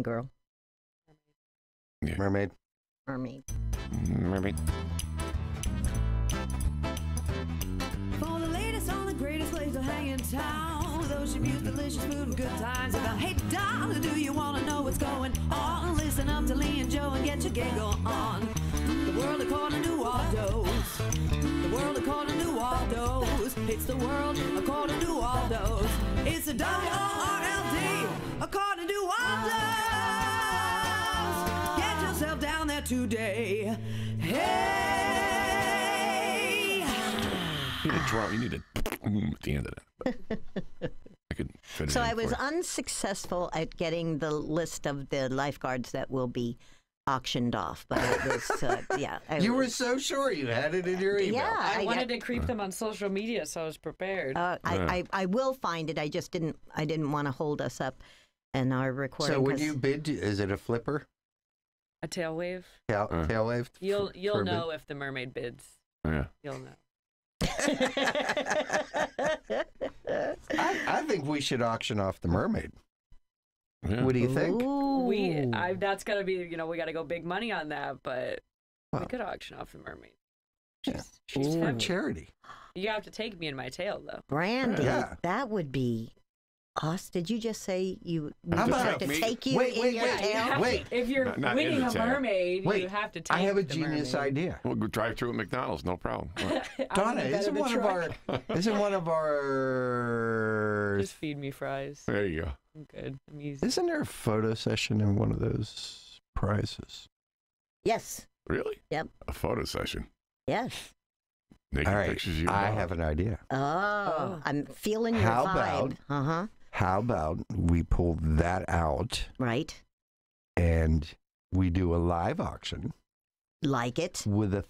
American Girl. Yeah. Mermaid. Mermaid. Mermaid. For the latest on the greatest place to hang in town, with ocean views, delicious food, and good times. About, hey, darling, do you want to know what's going on? Listen up to Lee and Joe and get your giggle on. The world according to Waldos. The world according to Waldos. It's the world according to Waldos. It's the WORLD according to Waldos. Get yourself down there today. Hey! You need a drum. You need a at the end of that. I could fit it So in I was for you. unsuccessful at getting the list of the lifeguards that will be auctioned off, but it was, yeah. You were so sure you had it in your email. Yeah. I wanted to creep them on social media, so I was prepared. I will find it. I just didn't want to hold us up in our recording. So when you bid, is it a flipper? A tail wave. Tail wave? You'll for know if the mermaid bids. Yeah. You'll know. I think we should auction off the mermaid. Yeah. What do you think? Ooh. That's gotta be, we gotta go big money on that, but Well. we could auction off the mermaid. Yeah. She's For heavy. charity. You have to take me in my tail, though. Brandy, Yeah. that would be us. Did you just say we How would about- have to Me? take you Wait, in wait, your wait. tail? Wait. If you're Not in winning the a tail. mermaid, Wait, you have to take I have a the genius mermaid. idea. We'll go drive through at McDonald's, no problem. What? Donna, I'm the isn't bed one the of our truck. isn't one of our Just feed me fries. There you go. I'm good. I'm easy. isn't there a photo session in one of those prizes? Yes. Really? Yep. A photo session. Yes. Naked All right, pictures of you. I have an idea. Oh, I'm feeling your How vibe. about- How about we pull that out Right. and we do a live auction Like it. with a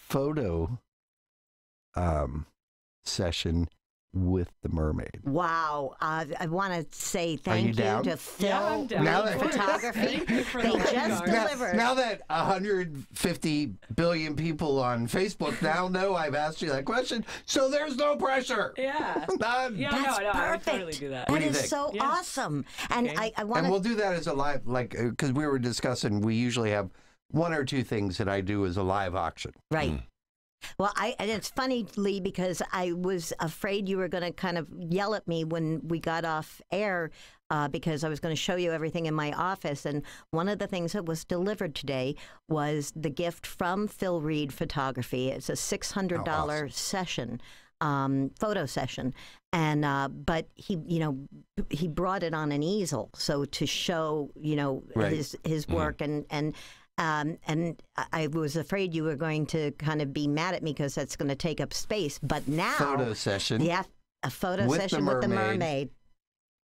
photo session with the mermaid? Wow. I want to say you thank you down? to Phil Yeah, I'm down. Now that- Photography. Thank you for They the just lifeguard. delivered. Now that 150 billion people on Facebook now know I've asked you that question, so there's no pressure. Yeah. None. Yeah, That's no, I would perfect. totally do that. What That do you is think? so Yeah. awesome. And Okay. I want And to. we'll do that as a live, because we were discussing, we usually have one or two things that I do as a live auction. Right. Well, and it's funny, Lee, because I was afraid you were going to kind of yell at me when we got off air because I was going to show you everything in my office. And one of the things that was delivered today was the gift from Phil Reed Photography. It's a $600 awesome. session. Photo session, and but he brought it on an easel, so to show Right. his work, and I was afraid you were going to kind of be mad at me because that's going to take up space. But now, Photo session yeah, a photo with the session with the mermaid. mermaid.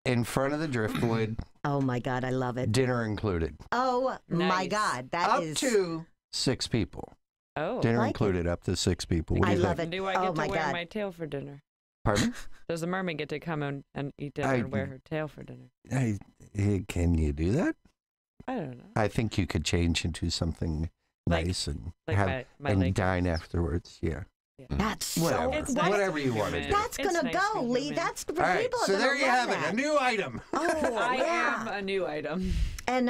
in front of the driftwood, Oh my God, I love it. dinner included. Oh my Nice. God, that Up is. to 6 people. Oh. Dinner Like included up to 6 people. What do I you love think? it. Do I Oh get my to wear God. my tail for dinner? Pardon? Does the mermaid get to come and eat dinner and wear her tail for dinner? Hey, can you do that? I don't know. I think you could change into something Like- nice and Like have my and leg. dine afterwards. Yeah. That's so. Whatever. It's what- nice Whatever you for want to human. do. That's It's gonna nice go, for Lee. human. That's All right. people are So gonna there you love have that. it. A new item. Oh, I yeah. am a new item. And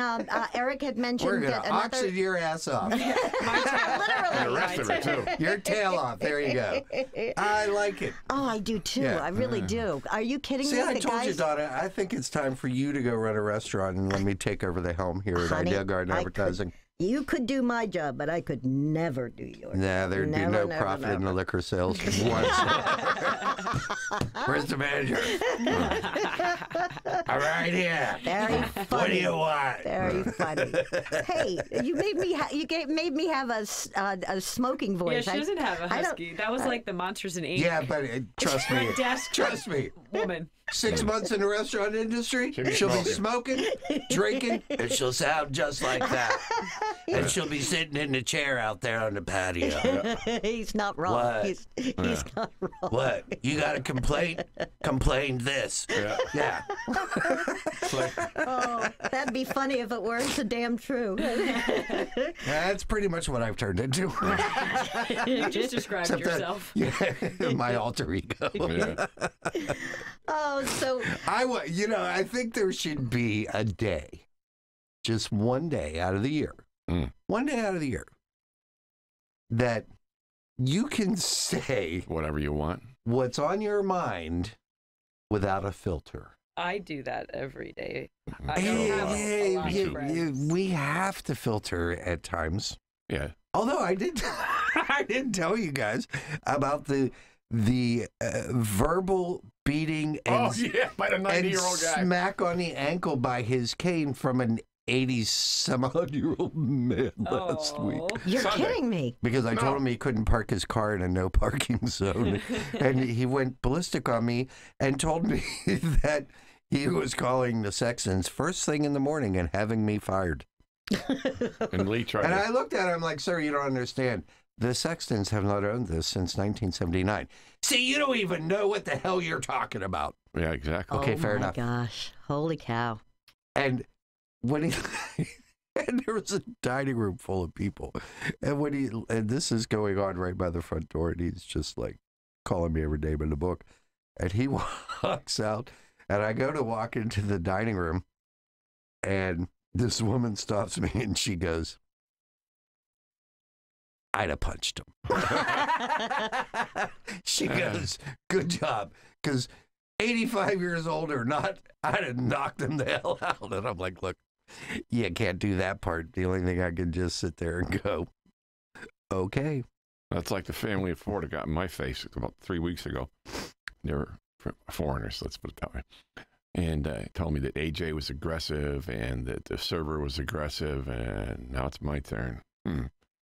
Eric had We're mentioned going that to another. auction your ass off. My tail. And the Literally. rest of it, too. Your tail off. There you go. I like it. Oh, I do too. Yeah. I really do. Are you kidding See, me? I The told you, guys- Donna, I think it's time for you to go run a restaurant and let me take over the helm here at Honey, Ideal Garden I Advertising. You could do my job, but I could never do yours. Nah, there'd be Never, no never, profit in the never. liquor sales whatsoever. Where's the manager? All right, here. Very funny. What do you want? Very funny. Hey, you made me. Made me have a smoking Yeah, voice. she doesn't have a I don't- husky. That was like the Monsters in Inc. Yeah, but trust me. Her desk Trust me. woman. 6 months in the restaurant industry, she'll be smoking, drinking, and she'll sound just like that. And she'll be sitting in the chair out there on the patio. He's not wrong. What? He's not wrong. What? You got a complaint? Complain this. Yeah. Oh, that'd be funny if it weren't so damn true. That's pretty much what I've turned into. You just described Except that- yourself. yeah, my alter ego. Yeah. Oh, so I think there should be a day just one day out of the year, one day out of the year, that you can say whatever you want, what's on your mind without a filter. I do that every day. I don't have a lot of friends. We have to filter at times. Yeah. Although I didn't tell you guys about the verbal beating and, by the 90-year-old guy. Smack on the ankle by his cane from an 80-some-odd-year-old man last week. You're kidding me. Because I told him he couldn't park his car in a no parking zone. And he went ballistic on me and told me that he was calling the sextons first thing in the morning and having me fired. And Lee tried And I looked at him like, sir, you don't understand. The Sextons have not owned this since 1979. See, you don't even know what the hell you're talking about. Yeah, exactly. Okay, fair enough. Oh, my gosh. Holy cow. And when and there was a dining room full of people. And this is going on right by the front door, and he's just like calling me every name in the book. And he walks out, and I go to walk into the dining room, and this woman stops me, and she goes, I'd have punched him. She goes, good job. Because 85 years old or not, I'd have knocked him the hell out. And I'm like, look, you can't do that part. The only thing I can just sit there and go, okay. That's like the family of four that got in my face about 3 weeks ago. They were foreigners, let's put it that way. And told me that AJ was aggressive and that the server was aggressive, and now it's my turn.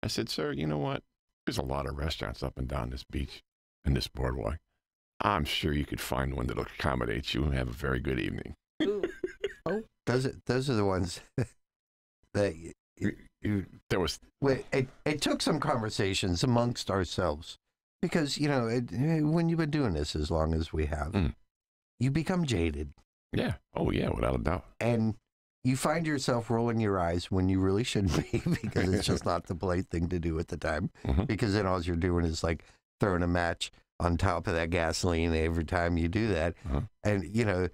I said, sir, you know what? There's a lot of restaurants up and down this beach and this boardwalk. I'm sure you could find one that'll accommodate you and have a very good evening. Those are the ones that there was. It took some conversations amongst ourselves because, you know, when you've been doing this as long as we have, you become jaded. Yeah. Oh, yeah, without a doubt. And you find yourself rolling your eyes when you really shouldn't be because it's just not the polite thing to do at the time. Because then all you're doing is like throwing a match on top of that gasoline every time you do that. And, you know,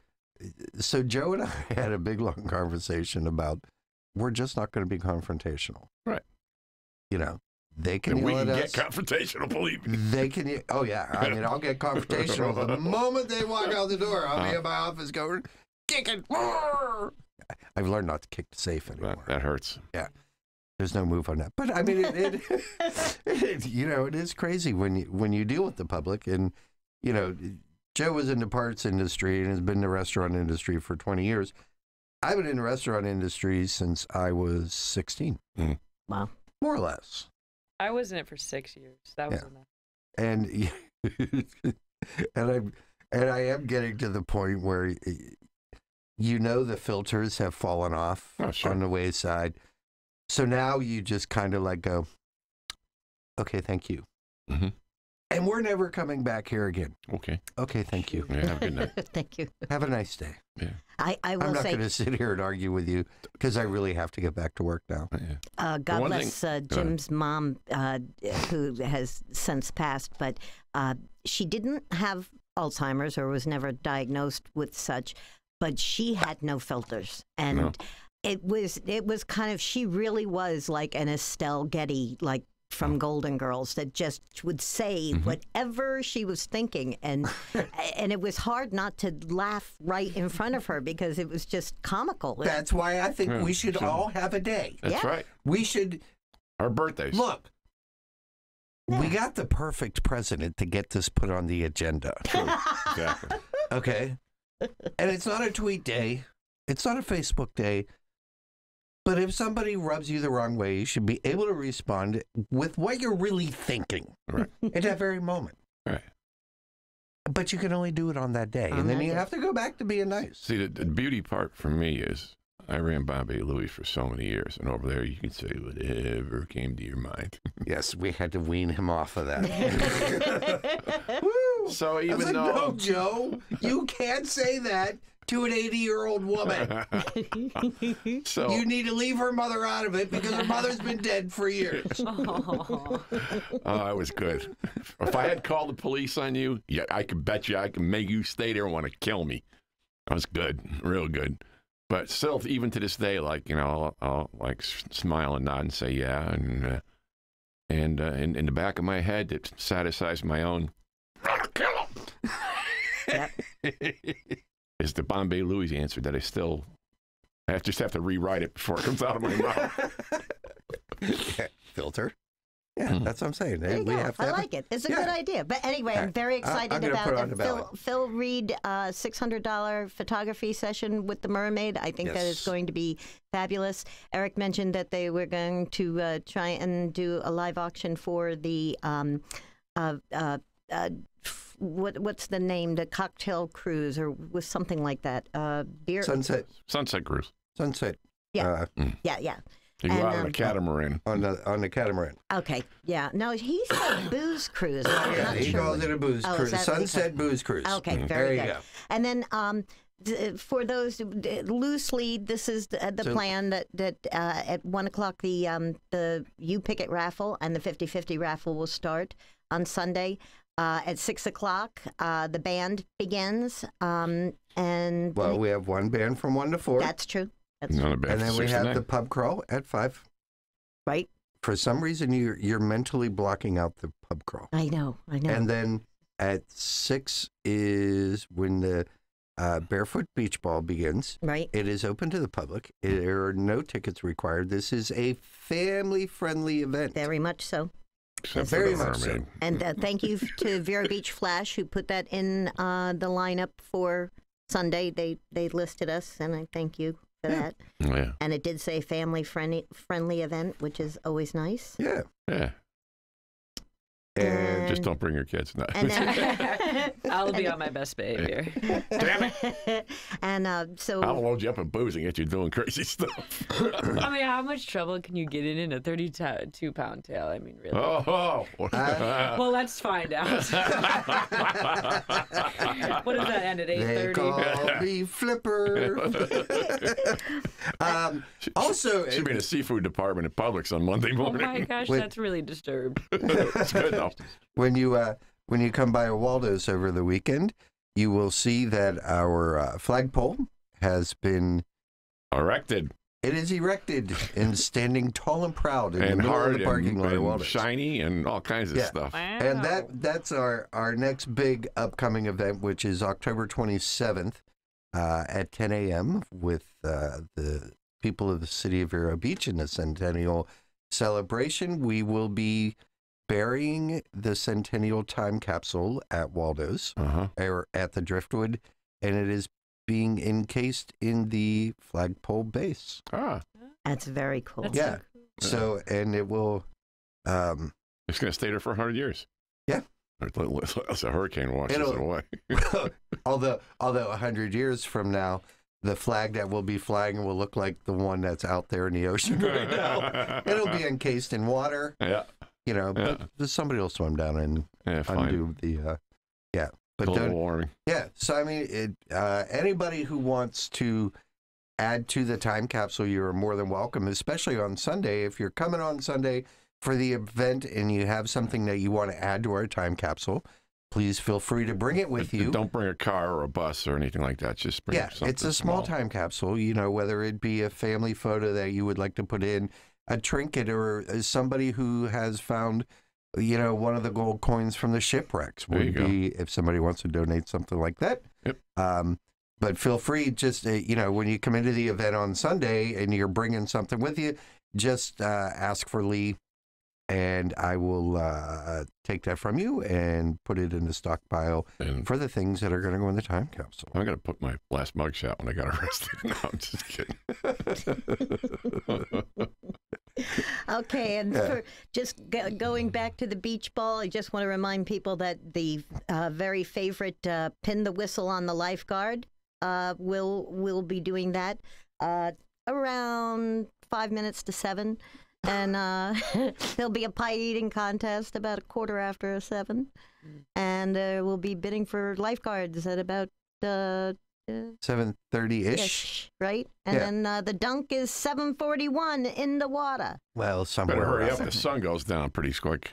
so Joe and I had a big, long conversation about we're just not going to be confrontational. Right. You know, they can yell at us. Get confrontational, believe me. They can, oh, yeah. I mean, I'll get confrontational. The moment they walk out the door, I'll be in my office going, kicking. I've learned not to kick the safe anymore. That hurts. Yeah. There's no move on that. But I mean, you know, it is crazy when you deal with the public. And, you know, Joe was in the parts industry and has been in the restaurant industry for 20 years. I've been in the restaurant industry since I was 16. Wow. More or less. I was in it for 6 years. That was enough. And and I am getting to the point where you know the filters have fallen off on the wayside. So now you just kind of like go, okay, thank you. And we're never coming back here again. Okay. Okay, thank you. Yeah, have a good night. Thank you. Have a nice day. Yeah. I will I'm not say, going to sit here and argue with you because I really have to get back to work now. God bless Jim's mom, who has since passed, but she didn't have Alzheimer's or was never diagnosed with such, but she had no filters. And it was kind of, she really was like an Estelle Getty, like from Golden Girls, that just would say whatever she was thinking. And it was hard not to laugh right in front of her because it was just comical. That's why I think we should all have a day. That's right. We should. Our birthdays. Look, we got the perfect president to get this put on the agenda. Exactly. Okay. And it's not a tweet day. It's not a Facebook day. But if somebody rubs you the wrong way, you should be able to respond with what you're really thinking at that very moment. Right. But you can only do it on that day. And then you have to go back to being nice. See, the beauty part for me is I ran Bombay Louie for so many years. And over there, you can say whatever came to your mind. Yes, we had to wean him off of that. So even though... No, Joe, you can't say that to an 80-year-old woman. So you need to leave her mother out of it because her mother's been dead for years. Oh, I was good. If I had called the police on you, I could bet you I could make you stay there and want to kill me. I was good, real good. But still, even to this day, like, I'll like smile and nod and say yeah, and in the back of my head, it satisfies my own. Yep. Is the Bombay Louis answer that I just have to rewrite it before it comes out of my mouth. Filter. Yeah, that's what I'm saying. There you We go. have to I have like it. It's a good idea. But anyway, I'm very excited I'm gonna about put it on the the ballot. Phil Reed $600 photography session with the Mermaid. I think that is Yes. going to be fabulous. Eric mentioned that they were going to try and do a live auction for the what's the name? The cocktail cruise or was something like that. Beer. Sunset Cruise. Yeah. Yeah. You go And, out on a catamaran. on the catamaran. Okay. Yeah. No, he said booze cruise. I'm Yeah, not he sure calls what- it a booze Oh, is cruise. that what he Sunset booze cruise. Okay, There very you good. go. And then for those loosely, this is the So- plan that at 1 o'clock the You Pick It raffle and the 50/50 raffle will start on Sunday. At 6 o'clock, the band begins. And Well, we have one band from 1 to 4. that's true. That's Not a bad And then we 6 to have 9. the pub crawl at 5. right. For some reason, you're mentally blocking out the pub crawl. I know. And then at 6 is when the Barefoot Beachball begins. Right. It is open to the public. There are no tickets required. This is a family-friendly event. Very much so. Except for very the much so. Mermaid. And thank you to Vero Beach Flash who put that in the lineup for Sunday. They listed us, and I thank you for that. Yeah. And it did say family-friendly event, which is always nice. Yeah. Yeah. And Just don't bring your kids. No. And then, I'll be on my best behavior. Damn it. and so I'll load you up in booze and get you doing crazy stuff. I mean, how much trouble can you get in a 32-pound tail? I mean, really. Oh. Well, let's find out. What does that end at they 8:30? call me Flipper. Also, Should be in the seafood department at Publix on Monday Oh morning. my gosh, Wait. that's really disturbed. It's good though. when you come by a Waldos over the weekend, you will see that our flagpole has been Erected it is erected and standing tall and proud in the and middle of hard the parking and, lot of and Waldos. shiny and all kinds of Yeah. stuff. Wow. And that's our next big upcoming event, which is October 27th at 10 a.m. with the people of the city of Vero Beach in the Centennial celebration. We will be burying the Centennial time capsule at Waldos or at the Driftwood, and it is being encased in the flagpole base. that's very cool. That's Yeah. so So, and it will. It's going to stay there for 100 years. Yeah. Unless a hurricane washes It'll- it away. although 100 years from now, the flag that will be flying will look like the one that's out there in the ocean right now. It'll be encased in water, Yeah. but somebody will swim down and Yeah, fine. undo the, But Global don't, warming. yeah, so I mean, anybody who wants to add to the time capsule, you're more than welcome, especially on Sunday. If you're coming on Sunday for the event and you have something that you want to add to our time capsule, please feel free to bring it with you. Don't bring a car or a bus or anything like that. Just bring something it's a small time capsule, whether it be a family photo that you would like to put in, a trinket, or somebody who has found, one of the gold coins from the shipwrecks would be if somebody wants to donate something like that. Yep. But feel free, just, when you come into the event on Sunday and you're bringing something with you, just ask for Lee. And I will take that from you and put it in the stockpile for the things that are going to go in the time capsule. I'm going to put my last mugshot when I got arrested. No, I'm just kidding. Okay, and for just going back to the beach ball, I just want to remind people that the very favorite pin the whistle on the lifeguard will be doing that around 5 minutes to 7. And there'll be a pie eating contest about 7:15, and we'll be bidding for lifeguards at about 7:30-ish. right? And then the dunk is 7:41 in the water. Well, somewhere Better hurry around up. The sun goes down pretty quick.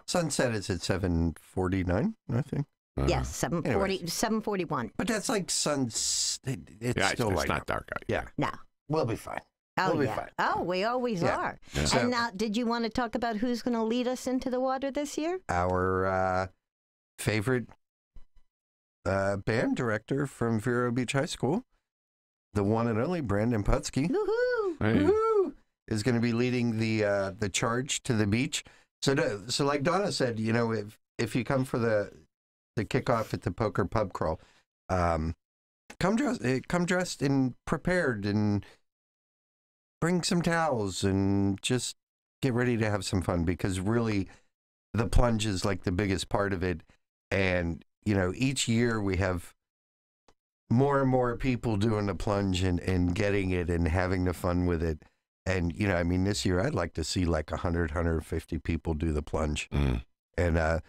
Sunset is at 7:49, I think. Yes, 7:41. But that's like it's Yeah, still it's light not out. dark out. Yeah, No. we'll be fine. Oh, We'll be yeah. fine. Oh, we always Yeah. are. Yeah. So- And now, did you want to talk about who's going to lead us into the water this year? Our favorite band director from Vero Beach High School, the one and only Brandon Putsky, Woohoo! Hey. woohoo, is going to be leading the charge to the beach. So like Donna said, you know, if you come for the kickoff at the Poker Pub Crawl, come dressed and prepared, and bring some towels, and just get ready to have some fun, because really the plunge is like the biggest part of it. And, you know, each year we have more and more people doing the plunge and getting it and having the fun with it. And, you know, I mean, this year I'd like to see like 100, 150 people do the plunge. Mm. And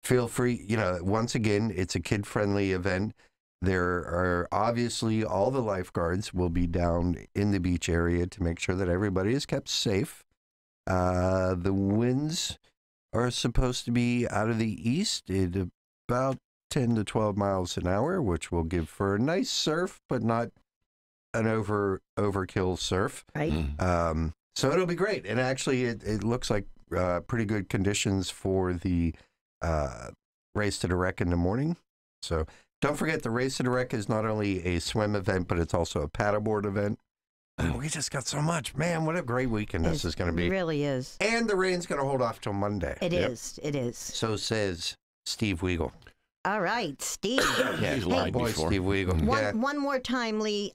feel free, you know, once again, it's a kid-friendly event. There are obviously all the lifeguards will be down in the beach area to make sure that everybody is kept safe. The winds are supposed to be out of the east at about 10 to 12 miles an hour, which will give for a nice surf, but not an overkill surf. Right. Mm. So it'll be great. And actually, it looks like pretty good conditions for the race to the wreck in the morning. So don't forget, the race to the wreck is not only a swim event, but it's also a paddleboard event. We just got so much. Man, what a great weekend this is going to be. It really is. And the rain's going to hold off till Monday. It is. It is. So says Steve Weagle. All right, Steve. Yeah, He's my lied boy before. Steve Weagle. Yeah. One more time, Lee.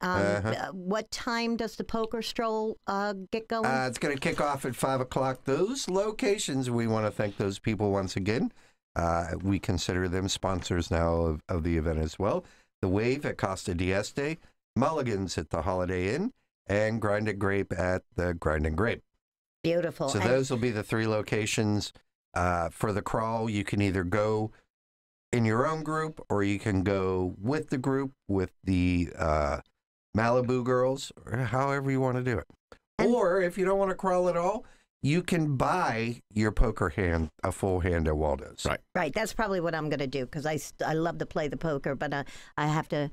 What time does the poker stroll get going? It's going to kick off at 5 o'clock. Those locations, we want to thank those people once again. We consider them sponsors now of the event as well. The Wave at Costa Dieste, Mulligan's at the Holiday Inn, and Grinded Grape at the Grinded Grape. Beautiful. So And- those will be the three locations. For the crawl, you can either go in your own group, or you can go with the group with the Malibu girls, or however you want to do it. Or if you don't want to crawl at all, you can buy your poker hand, a full hand at Waldos. Right. Right, that's probably what I'm going to do, because I love to play the poker, but I have to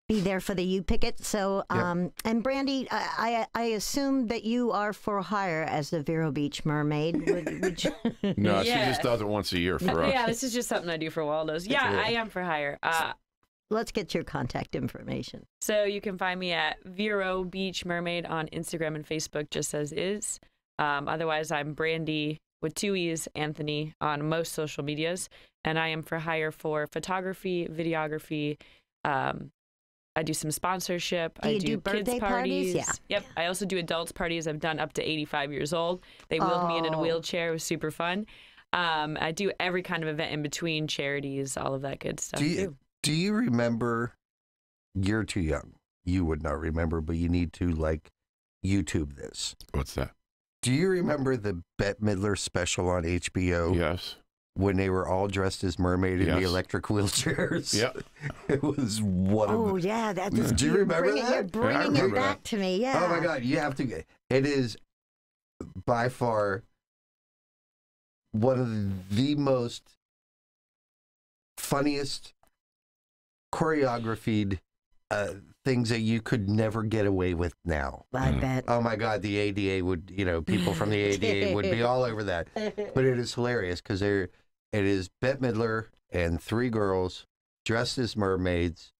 be there for the you pick it. So, and Brandy, I assume that you are for hire as the Vero Beach Mermaid. Would you... No, she Yeah. just does it once a year for us. Yeah, this is just something I do for Waldos. Yeah, Yeah. I am for hire. Let's get your contact information. So you can find me at Vero Beach Mermaid on Instagram and Facebook, just as is. Otherwise, I'm Brandy with 2 E's, Anthony, on most social medias. And I am for hire for photography, videography. I do some sponsorship. Do you I do kids birthday parties? Yeah. Yep. I also do adults parties. I've done up to 85 years old. They wheeled me in a Oh. wheelchair. It was super fun. I do every kind of event in between, charities, all of that good stuff too. Do you remember? You're too young. You would not remember, but you need to like YouTube this. What's that? Do you remember the Bette Midler special on HBO Yes. when they were all dressed as Mermaid in the Yes. electric wheelchairs? Yep. It was one Oh, of. yeah. That's Do you remember that? You're bringing it remember back that. to me, yeah. Oh my God! You have to. It is by far one of the most funniest choreographed things that you could never get away with now. I bet. Oh my God, the ADA would, people from the ADA would be all over that. But it is hilarious because it is Bette Midler and three girls dressed as mermaids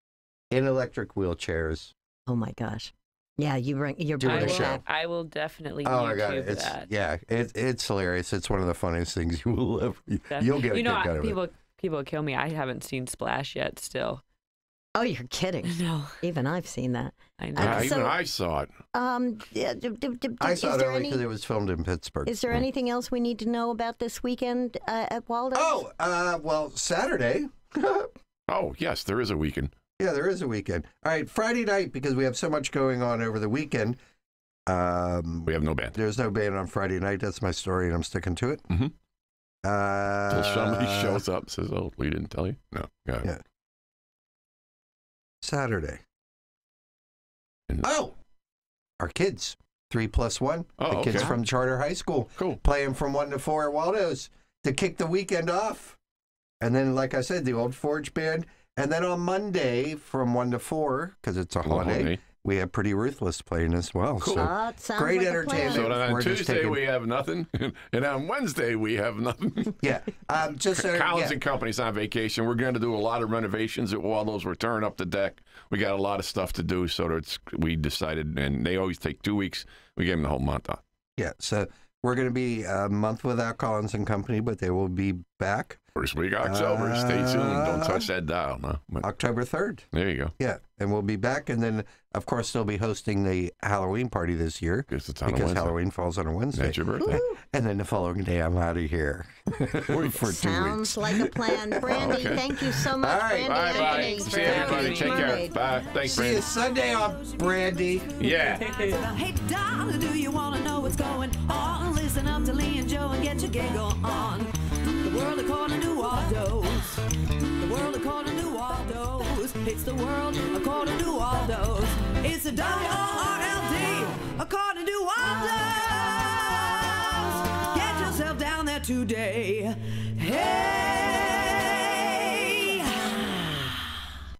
in electric wheelchairs. Oh, my gosh. Yeah, you're Doing bringing a it show. back. I will definitely Oh my YouTube God, that. it's hilarious. It's one of the funniest things you will ever. Yeah. You'll get a You know, kick out of it. people will kill me. I haven't seen Splash yet. Still, Oh, you're kidding. no, Even I've seen that. I know. Uh, Even so- I saw it. Yeah, I saw is it there only because it was filmed in Pittsburgh. Is there anything else we need to know about this weekend at Waldos? Oh, well, Saturday. Oh, yes, there is a weekend. Yeah, there is a weekend. All right, Friday night, because we have so much going on over the weekend. We have no band. There's no band on Friday night. That's my story, and I'm sticking to it. Mhm. Until somebody shows up and says, "Oh, we didn't tell you." No. Yeah. Saturday. And- Oh, our kids, 3+1. Oh, the kids okay. from Charter High School, Cool. playing from 1 to 4 at Waldos to kick the weekend off. And then, like I said, the Old Forge Band. And then on Monday from 1 to 4, because it's a holiday, we have Pretty Ruthless playing as well. Cool. So Oh, it sounds great like a entertainment. plan. So then on We're just Tuesday taking- we have nothing, and on Wednesday we have nothing. Yeah. Just Collins and Company's on vacation. We're going to do a lot of renovations at Waldos. We're tearing up the deck. We got a lot of stuff to do, so we decided, and they always take 2 weeks. We gave them the whole month off. Yeah. So we're going to be a month without Collins and Company, but they will be back First week of October. Stay tuned. Don't touch that dial. No. But October 3rd. there you go. Yeah. And we'll be back. And then, of course, they'll be hosting the Halloween party this year Because it's on a because Wednesday. Halloween falls on a Wednesday. That's your birthday. And then the following day, I'm out of here for 2 Sounds weeks. like a plan. Brandy, Okay. thank you so much, All right. Brandy. Bye, bye. Anthony. See you, everybody. Take care. Mermaid. Bye. Thanks, See you Brandon. Sunday on Brandy. Yeah. Hey, darling, do you want to know what's going on? Listen up to Lee and Joe and get your giggle on. The world according to Waldos. The world according to Waldos. It's the world according to Waldos. It's a WRLD according to Waldos. Get yourself down there today. Hey.